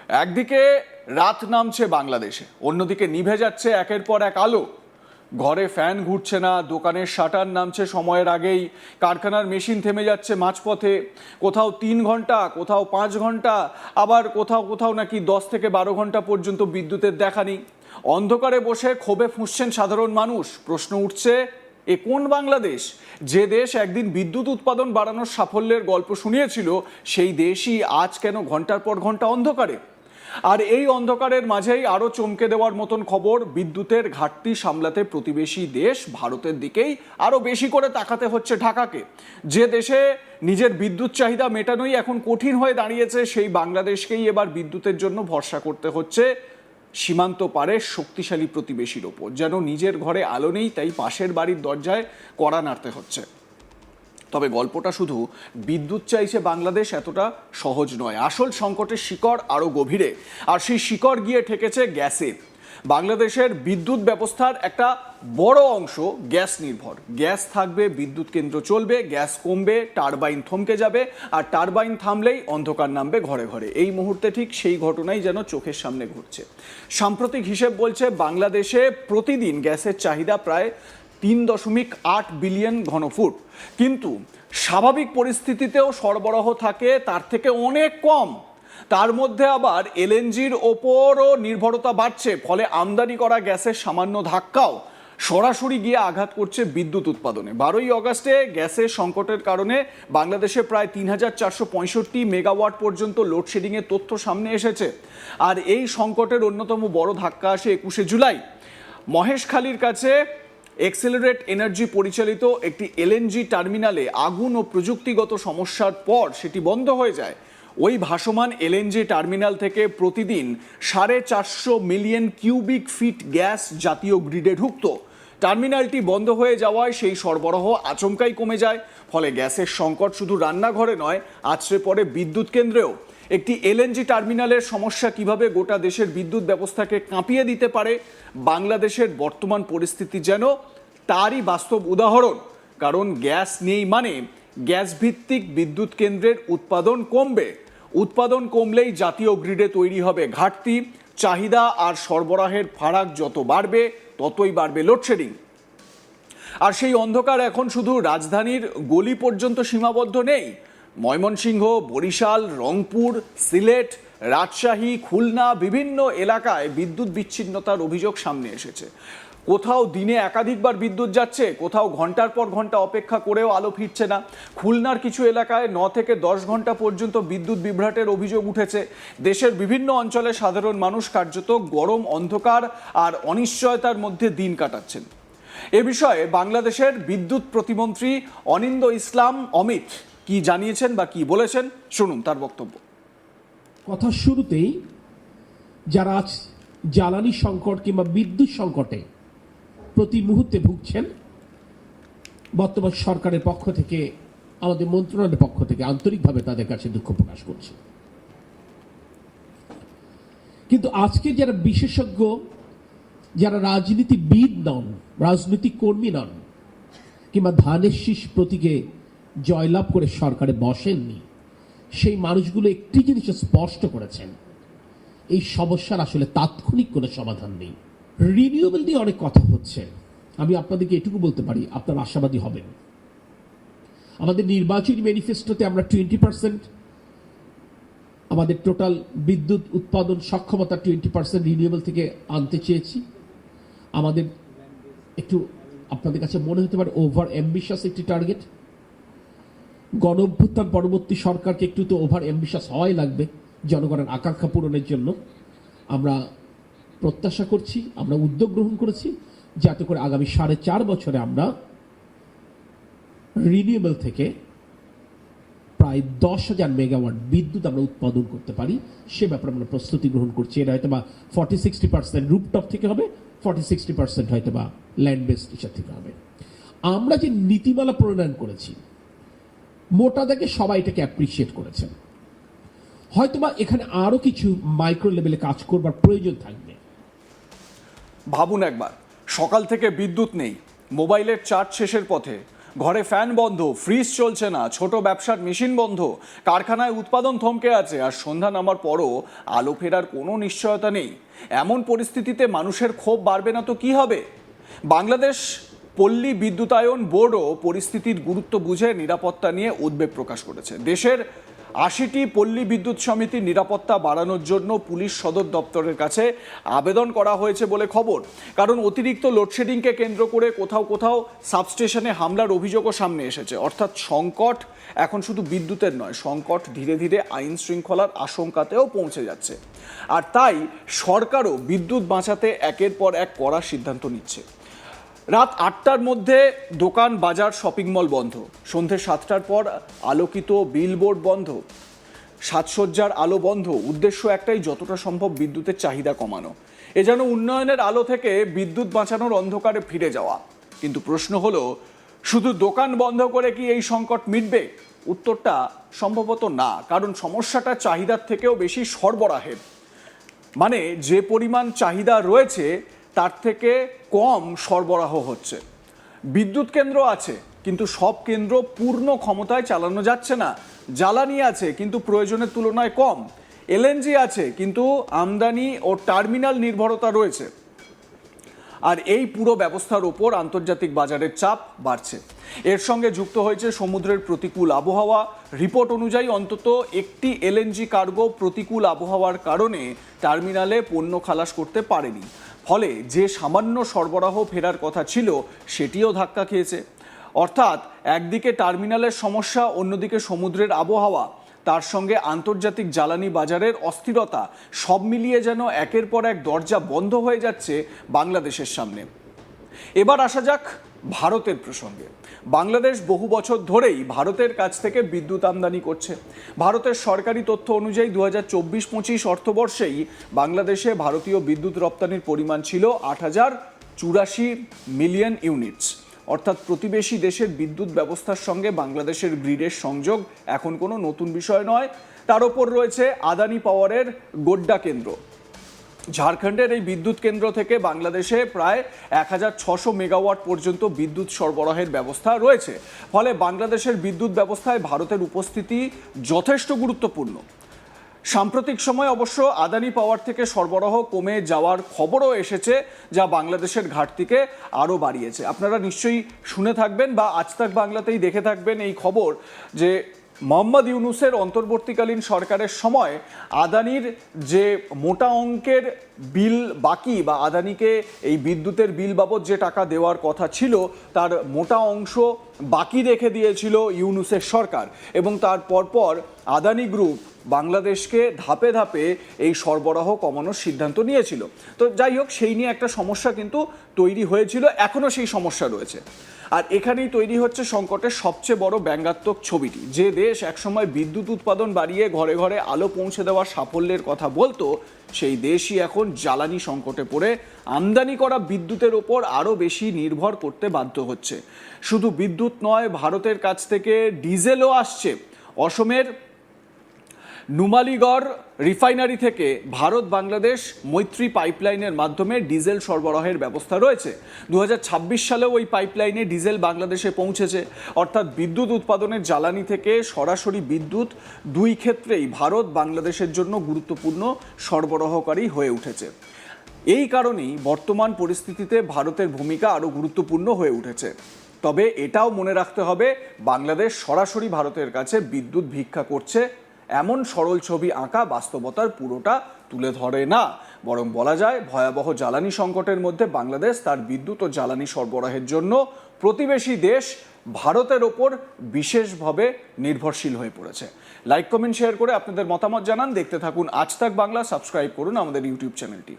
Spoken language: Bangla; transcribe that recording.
একদিকে রাত নামছে বাংলাদেশে, অন্যদিকে নিভে যাচ্ছে একের পর এক আলো। ঘরে ফ্যান ঘুরছে না, দোকানের শাটার নামছে সময়ের আগেই, কারখানার মেশিন থেমে যাচ্ছে মাঝপথে, কোথাও 3 ঘন্টা, কোথাও 5 ঘন্টা, আবার কোথাও কোথাও নাকি 10 থেকে 12 ঘন্টা পর্যন্ত বিদ্যুতের দেখা নেই। অন্ধকারে বসে ক্ষোভে ফুঁসছেন সাধারণ মানুষ। প্রশ্ন উঠছে, এ কোন বাংলাদেশ? যে দেশ একদিন বিদ্যুৎ উৎপাদন বাড়ানোর সাফল্যের গল্প শুনিয়েছিল, সেই দেশই আজ কেন ঘন্টার পর ঘন্টা অন্ধকারে? আর এই অন্ধকারের মাঝেই আরও চমকে দেওয়ার মতন খবর, বিদ্যুতের ঘাটতি সামলাতে প্রতিবেশী দেশ ভারতের দিকেই আরও বেশি করে তাকাতে হচ্ছে ঢাকাকে। যে দেশে নিজের বিদ্যুৎ চাহিদা মেটানোই এখন কঠিন হয়ে দাঁড়িয়েছে, সেই বাংলাদেশকেই এবার বিদ্যুতের জন্য ভরসা করতে হচ্ছে সীমান্ত পারে শক্তিশালী প্রতিবেশীর ওপর। যেন নিজের ঘরে আলো নেই, তাই পাশের বাড়ির দরজায় কড়া নাড়তে হচ্ছে। তবে গল্পটা শুধু বিদ্যুৎ চাইছে বাংলাদেশ এতটা সহজ নয়। আসল সংকটের শিকড় আরও গভীরে, আর সেই শিকড় গিয়ে ঠেকেছে গ্যাসে। বাংলাদেশের বিদ্যুৎ ব্যবস্থার একটা বড় অংশ গ্যাস নির্ভর। গ্যাস থাকবে, বিদ্যুৎ কেন্দ্র চলবে, গ্যাস কমবে, টারবাইন থমকে যাবে, আর টারবাইন থামলেই অন্ধকার নামবে ঘরে ঘরে। এই মুহূর্তে ঠিক সেই ঘটনাই যেন চোখের সামনে ঘটছে। সাম্প্রতিক হিসেব বলছে বাংলাদেশে প্রতিদিন গ্যাসের চাহিদা প্রায় 3.8 বিলিয়ন ঘনফুট, কিন্তু স্বাভাবিক পরিস্থিতিতেও সরবরাহ থাকে তার থেকে অনেক কম। তার মধ্যে আবার এলএনজির ওপরও নির্ভরতা বাড়ছে, ফলে আমদানি করা গ্যাসের সামান্য ধাক্কাও সরাসরি গিয়ে আঘাত করছে বিদ্যুৎ উৎপাদনে। 12ই অগাস্টে গ্যাসের সংকটের কারণে বাংলাদেশে প্রায় 3,465 মেগাওয়াট পর্যন্ত লোডশেডিংয়ের তথ্য সামনে এসেছে। আর এই সংকটের অন্যতম বড় ধাক্কা আসে 21শে জুলাই। মহেশখালীর কাছে এক্সেলারেট এনার্জি পরিচালিত একটি এলএনজি টার্মিনালে আগুন ও প্রযুক্তিগত সমস্যার পর সেটি বন্ধ হয়ে যায়। ওই ভাসমান এলএনজি টার্মিনাল থেকে প্রতিদিন 450 মিলিয়ন কিউবিক ফিট গ্যাস জাতীয় গ্রিডে ঢুকত। টার্মিনালটি বন্ধ হয়ে যাওয়ায় সেই সরবরাহ আচমকাই কমে যায়। ফলে গ্যাসের সংকট শুধু রান্নাঘরে নয়, আছড়ে পড়ে বিদ্যুৎ কেন্দ্রেও। একটি এলএনজি টার্মিনালের সমস্যা কিভাবে গোটা দেশের বিদ্যুৎ ব্যবস্থাকে কাঁপিয়ে দিতে পারে, বাংলাদেশের বর্তমান পরিস্থিতি যেন তারই বাস্তব উদাহরণ। কারণ গ্যাস নেই মানে গ্যাস ভিত্তিক বিদ্যুৎ কেন্দ্রের উৎপাদন কমবে। উৎপাদন কমলেই জাতীয় গ্রিডে তৈরি হবে ঘাটতি। চাহিদা আর সরবরাহের ফারাক যত বাড়বে, ততই বাড়বে লোডশেডিং। আর সেই অন্ধকার এখন শুধু রাজধানীর গলি পর্যন্ত সীমাবদ্ধ নেই। ময়মনসিংহ, বরিশাল, রংপুর, সিলেট, রাজশাহী, খুলনা বিভিন্ন এলাকায় বিদ্যুৎ বিচ্ছিন্নতার অভিযোগ সামনে এসেছে। কোথাও দিনে একাধিকবার বিদ্যুৎ যাচ্ছে, কোথাও ঘন্টার পর ঘন্টা অপেক্ষা করেও আলো ফিরছে না। খুলনার কিছু এলাকায় 9 থেকে 10 ঘন্টা পর্যন্ত বিদ্যুৎ বিভ্রাটের অভিযোগ উঠেছে। দেশের বিভিন্ন অঞ্চলে সাধারণ মানুষ কার্যত গরম, অন্ধকার আর অনিশ্চয়তার মধ্যে দিন কাটাচ্ছেন। এ বিষয়ে বাংলাদেশের বিদ্যুৎ প্রতিমন্ত্রী অনিন্দ্য ইসলাম অমিত কি জানিয়েছেন বা কি বলেছেন, শুনুন তার বক্তব্য। কথা শুরুতেই যারা আজ জ্বালানি সংকট কিংবা বিদ্যুৎ সংকটে প্রতি মুহূর্তে ভুগছেন, বর্তমান সরকারের পক্ষ থেকে, আমাদের মন্ত্রণালয়ের পক্ষ থেকে আন্তরিকভাবে তাদের কাছে দুঃখ প্রকাশ করছি। কিন্তু আজকে যারা বিশেষজ্ঞ, যারা রাজনীতিবিদ নন, রাজনৈতিক কর্মী নন, কিংবা ধানের শীষ প্রতীকে জয়লাভ করে সরকারে বসেননি, সেই মানুষগুলো একটি জিনিস স্পষ্ট করেছেন, এই সমস্যার আসলে তাৎক্ষণিক কোনো সমাধান নেই। রিনিউয়েবল নিয়ে অনেক কথা হচ্ছে। আমি আপনাদেরকে এটুকু বলতে পারি, আপনারা আশাবাদী হবেন। আমাদের নির্বাচনী ম্যানিফেস্টোতে আমরা 20% আমাদের টোটাল বিদ্যুৎ উৎপাদন সক্ষমতা 20% রিনিউয়েবল থেকে আনতে চেয়েছি। আমাদের একটু আপনাদের কাছে মনে হতে পারে ওভার অ্যাম্বিশাস একটি টার্গেট। গণ অভ্যুত্থান পরবর্তী সরকারকে একটু তো ওভার অ্যাম্বিশাস হওয়াই লাগবে জনগণের আকাঙ্ক্ষা পূরণের জন্য। আমরা প্রত্যাশা করছি, আমরা উদ্যোগ গ্রহণ করেছি যাতে করে আগামী 4.5 বছরে আমরা রিনিউয়েবল থেকে প্রায় 10,000 মেগাওয়াট বিদ্যুৎ আমরা উৎপাদন করতে পারি। সে ব্যাপারে আমরা প্রস্তুতি গ্রহণ করছি। এটা হয়তো বা 40-60% রুপটপ থেকে হবে, 40-60% হয়তো বা ল্যান্ড বেসড ইস্যু থেকে হবে। আমরা যে নীতিমালা প্রণয়ন করেছি, মোটা দাগে সবাই এটাকে অ্যাপ্রিসিয়েট করেছেন। হয়তোবা এখানে আরো কিছু মাইক্রো লেভেলে কাজ করবার প্রয়োজন থাকবে। ভাবুন একবার, সকাল থেকে বিদ্যুৎ নেই, মোবাইলের চার্জ শেষের পথে, ঘরে ফ্যান বন্ধ, ফ্রিজ চলছে না, ছোট ব্যবসার মেশিন বন্ধ, কারখানায় উৎপাদন থমকে আছে, আর সন্ধ্যা নামার পরও আলো ফেরার কোনো নিশ্চয়তা নেই। এমন পরিস্থিতিতে মানুষের ক্ষোভ বাড়বে না তো কি হবে? বাংলাদেশ পল্লী বিদ্যুতায়ন বোর্ডও পরিস্থিতির গুরুত্ব বুঝে নিরাপত্তা নিয়ে উদ্বেগ প্রকাশ করেছে। দেশের ৮০টি পল্লী বিদ্যুৎ সমিতির নিরাপত্তা বাড়ানোর জন্য পুলিশ সদর দপ্তরের কাছে আবেদন করা হয়েছে বলে খবর। কারণ অতিরিক্ত লোডশেডিংকে কেন্দ্র করে কোথাও কোথাও সাবস্টেশনে হামলার অভিযোগও সামনে এসেছে। অর্থাৎ সংকট এখন শুধু বিদ্যুতের নয়, সংকট ধীরে ধীরে আইন শৃঙ্খলার আশঙ্কাতেও পৌঁছে যাচ্ছে। আর তাই সরকারও বিদ্যুৎ বাঁচাতে একের পর এক কড়া সিদ্ধান্ত নিচ্ছে। রাত ৮টার মধ্যে দোকান, বাজার, শপিং মল বন্ধ। সন্ধে ৭টার পর আলোকিত বিলবোর্ড বন্ধ, সাজসজ্জার আলো বন্ধ। উদ্দেশ্য একটাই, যতটা সম্ভব বিদ্যুতের চাহিদা কমানো। এ যেন উন্নয়নের আলো থেকে বিদ্যুৎ বাঁচানোর অন্ধকারে ফিরে যাওয়া। কিন্তু প্রশ্ন হলো, শুধু দোকান বন্ধ করে কি এই সংকট মিটবে? উত্তরটা সম্ভবত না, কারণ সমস্যাটা চাহিদার থেকেও বেশি সরবরাহের। মানে যে পরিমাণ চাহিদা রয়েছে তার থেকে কম সরবরাহ হচ্ছে। বিদ্যুৎ কেন্দ্র আছে, কিন্তু সব কেন্দ্র পূর্ণ ক্ষমতায় চালানো যাচ্ছে না। জ্বালানি আছে, কিন্তু প্রয়োজনের তুলনায় কম। এলএনজি আছে, কিন্তু আমদানি ও টার্মিনাল নির্ভরতা রয়েছে। আর এই পুরো ব্যবস্থার ওপর আন্তর্জাতিক বাজারের চাপ বাড়ছে। এর সঙ্গে যুক্ত হয়েছে সমুদ্রের প্রতিকূল আবহাওয়া। রিপোর্ট অনুযায়ী অন্তত একটি এলএনজি কার্গো প্রতিকূল আবহাওয়ার কারণে টার্মিনালে পণ্য খালাস করতে পারেনি। ফলে যে সামান্য সরবরাহ ফেরার কথা ছিল সেটিও ধাক্কা খেয়েছে। অর্থাৎ একদিকে টার্মিনালের সমস্যা, অন্যদিকে সমুদ্রের আবহাওয়া, তার সঙ্গে আন্তর্জাতিক জ্বালানি বাজারের অস্থিরতা, সব মিলিয়ে যেন একের পর এক দরজা বন্ধ হয়ে যাচ্ছে বাংলাদেশের সামনে। এবার আসা যাক ভারতের প্রসঙ্গে। বাংলাদেশ বহু বছর ধরেই ভারতের কাছ থেকে বিদ্যুৎ আমদানি করছে। ভারতের সরকারি তথ্য অনুযায়ী ২০২৪-২৫ অর্থবর্ষেই বাংলাদেশে ভারতীয় বিদ্যুৎ রপ্তানির পরিমাণ ছিল ৮,০৮৪ মিলিয়ন ইউনিটস। অর্থাৎ প্রতিবেশী দেশের বিদ্যুৎ ব্যবস্থার সঙ্গে বাংলাদেশের গ্রিডের সংযোগ এখন কোনো নতুন বিষয় নয়। তার ওপর রয়েছে আদানি পাওয়ারের গোড্ডা কেন্দ্র। ঝাড়খণ্ডের এই বিদ্যুৎ কেন্দ্র থেকে বাংলাদেশে প্রায় ১,৬০০ মেগাওয়াট পর্যন্ত বিদ্যুৎ সরবরাহের ব্যবস্থা রয়েছে। ফলে বাংলাদেশের বিদ্যুৎ ব্যবস্থায় ভারতের উপস্থিতি যথেষ্ট গুরুত্বপূর্ণ। সাম্প্রতিক সময় অবশ্য আদানি পাওয়ার থেকে সরবরাহ কমে যাওয়ার খবরও এসেছে, যা বাংলাদেশের ঘাটতিকে আরও বাড়িয়েছে। আপনারা নিশ্চয়ই শুনে থাকবেন বা আজ তাক বাংলাতেই দেখে থাকবেন এই খবর যে মোহাম্মদ ইউনূসের অন্তর্বর্তীকালীন সরকারের সময় আদানির যে মোটা অঙ্কের বিল বাকি বা আদানিকে এই বিদ্যুতের বিল বাবদ যে টাকা দেওয়ার কথা ছিল তার মোটা অংশ বাকি রেখে দিয়েছিল ইউনূসের সরকার, এবং তার পরপর আদানি গ্রুপ বাংলাদেশকে ধাপে ধাপে এই সরবরাহ কমানোর সিদ্ধান্ত নিয়েছিল। তো যাই হোক, সেই নিয়ে একটা সমস্যা কিন্তু তৈরি হয়েছিল, এখনও সেই সমস্যা রয়েছে। আর এখানেই তৈরি হচ্ছে সংকটের সবচেয়ে বড় ব্যঙ্গাত্মক ছবিটি। যে দেশ একসময় বিদ্যুৎ উৎপাদন বাড়িয়ে ঘরে ঘরে আলো পৌঁছে দেওয়ার সাফল্যের কথা বলতো, সেই দেশই এখন জ্বালানি সংকটে পড়ে আমদানি করা বিদ্যুতের ওপর আরও বেশি নির্ভর করতে বাধ্য হচ্ছে। শুধু বিদ্যুৎ নয়, ভারতের কাছ থেকে ডিজেলও আসছে। অসমের নুমালিগড় রিফাইনারি থেকে ভারত বাংলাদেশ মৈত্রী পাইপলাইনের মাধ্যমে ডিজেল সরবরাহের ব্যবস্থা রয়েছে। ২০২৬ সালেও ওই পাইপলাইনে ডিজেল বাংলাদেশে পৌঁছেছে। অর্থাৎ বিদ্যুৎ উৎপাদনের জ্বালানি থেকে সরাসরি বিদ্যুৎ, দুই ক্ষেত্রেই ভারত বাংলাদেশের জন্য গুরুত্বপূর্ণ সরবরাহকারী হয়ে উঠেছে। এই কারণেই বর্তমান পরিস্থিতিতে ভারতের ভূমিকা আরও গুরুত্বপূর্ণ হয়ে উঠেছে। তবে এটাও মনে রাখতে হবে, বাংলাদেশ সরাসরি ভারতের কাছে বিদ্যুৎ ভিক্ষা করছে এমন সরল ছবি আঁকা বাস্তবতার পুরোটা তুলে ধরে না। বরং বলা যায়, ভয়াবহ জ্বালানি সংকটের মধ্যে বাংলাদেশ তার বিদ্যুৎ ও জ্বালানি সরবরাহের জন্য প্রতিবেশী দেশ ভারতের ওপর বিশেষভাবে নির্ভরশীল হয়ে পড়েছে। লাইক, কমেন্ট, শেয়ার করে আপনাদের মতামত জানান। দেখতে থাকুন আজ তাক বাংলা, সাবস্ক্রাইব করুন আমাদের ইউটিউব চ্যানেলটি।